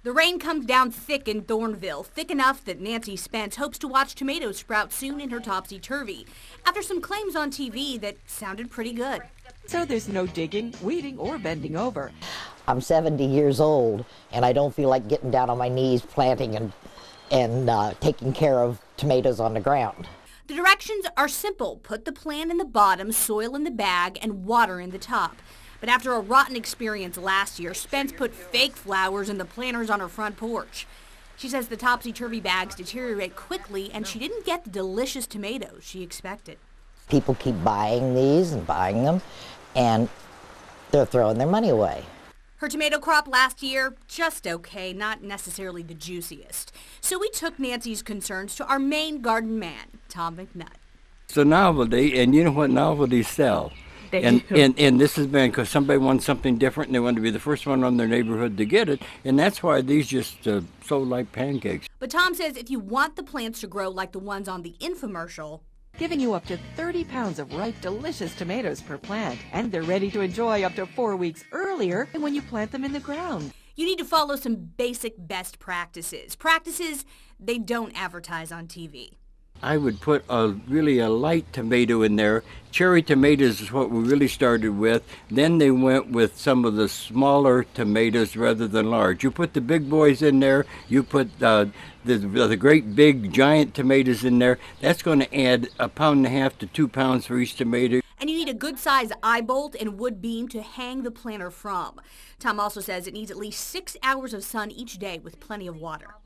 The rain comes down thick in Thornville, thick enough that Nancy Spence hopes to watch tomatoes sprout soon in her Topsy Turvy, after some claims on TV that sounded pretty good. So there's no digging, weeding, or bending over. I'm 70 years old, and I don't feel like getting down on my knees planting and taking care of tomatoes on the ground. The directions are simple. Put the plant in the bottom, soil in the bag, and water in the top. But after a rotten experience last year, Spence put fake flowers in the planters on her front porch. She says the topsy-turvy bags deteriorate quickly, and she didn't get the delicious tomatoes she expected. People keep buying these and buying them, and they're throwing their money away. Her tomato crop last year, just okay, not necessarily the juiciest. So we took Nancy's concerns to our main garden man, Tom McNutt. It's a novelty, and you know what novelties sell. And this has been because somebody wants something different, and they want to be the first one on their neighborhood to get it, and that's why these just sold like pancakes. But Tom says if you want the plants to grow like the ones on the infomercial, Giving you up to 30 pounds of ripe, delicious tomatoes per plant. And they're ready to enjoy up to 4 weeks earlier than when you plant them in the ground. you need to follow some basic best practices. Practices they don't advertise on TV. I would put really a light tomato in there. Cherry tomatoes is what we really started with. Then they went with some of the smaller tomatoes rather than large. You put the big boys in there. You put the great big giant tomatoes in there. That's going to add 1.5 pounds to 2 pounds for each tomato. And you need a good size eye bolt and wood beam to hang the planter from. Tom also says it needs at least 6 hours of sun each day with plenty of water.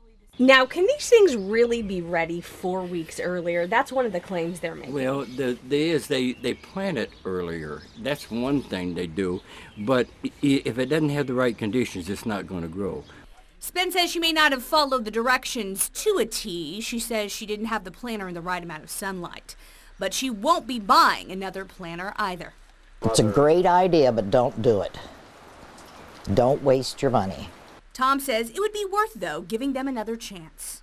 Now, can these things really be ready 4 weeks earlier? That's one of the claims they're making. Well, they plant it earlier. That's one thing they do. But if it doesn't have the right conditions, it's not going to grow. Spence says she may not have followed the directions to a T. She says she didn't have the planter in the right amount of sunlight. But she won't be buying another planter either. It's a great idea, but don't do it. Don't waste your money. Tom says it would be worth, though, giving them another chance.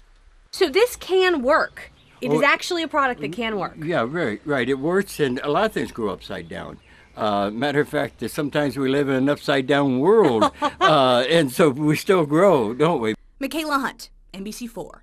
So this can work. It is actually a product that can work. Yeah, right. It works, and a lot of things grow upside down. Matter of fact, sometimes we live in an upside-down world, and so we still grow, don't we? Mikaela Hunt, NBC4.